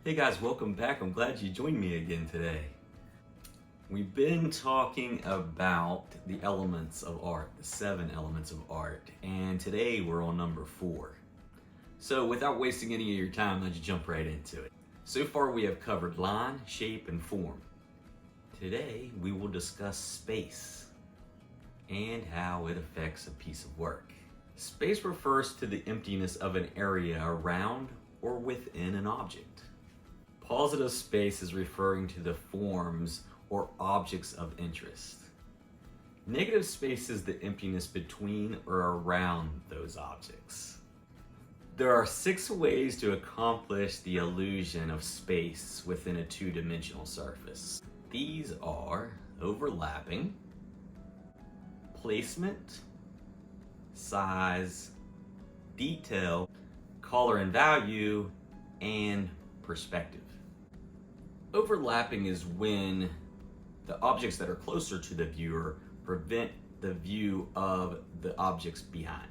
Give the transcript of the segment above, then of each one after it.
Hey guys, welcome back. I'm glad you joined me again today. We've been talking about the elements of art, the 7 elements of art, and today we're on number 4. So without wasting any of your time, let's jump right into it. So far we have covered line, shape, and form. Today we will discuss space and how it affects a piece of work. Space refers to the emptiness of an area around or within an object. Positive space is referring to the forms or objects of interest. Negative space is the emptiness between or around those objects. There are 6 ways to accomplish the illusion of space within a 2-dimensional surface. These are overlapping, placement, size, detail, color and value, and perspective. Overlapping is when the objects that are closer to the viewer prevent the view of the objects behind.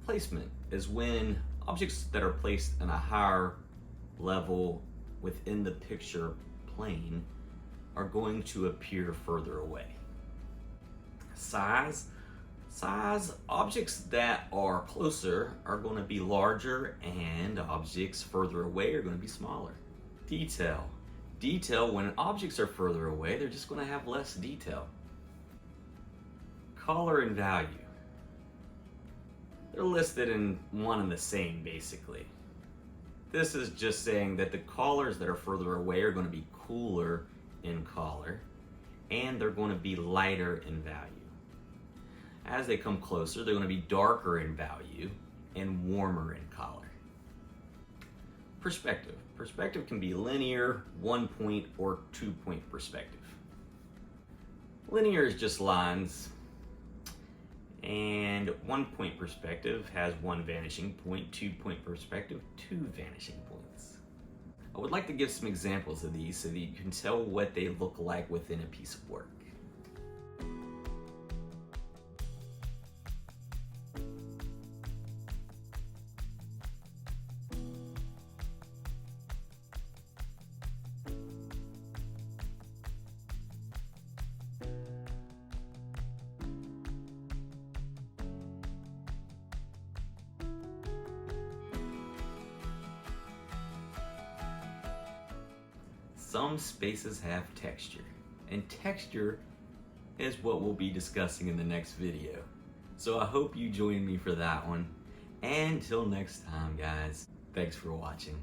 Placement is when objects that are placed in a higher level within the picture plane are going to appear further away. Size, objects that are closer are going to be larger and objects further away are going to be smaller. Detail, when objects are further away, they're just going to have less detail. Color and value. They're listed in one and the same, basically. This is just saying that the colors that are further away are going to be cooler in color, and they're going to be lighter in value. As they come closer, they're going to be darker in value and warmer in color. Perspective. Perspective can be linear, 1-point, or 2-point perspective. Linear is just lines, and 1-point perspective has 1 vanishing point, 2-point perspective, 2 vanishing points. I would like to give some examples of these so that you can tell what they look like within a piece of work. Some spaces have texture, and texture is what we'll be discussing in the next video. So I hope you join me for that one. And until next time, guys, thanks for watching.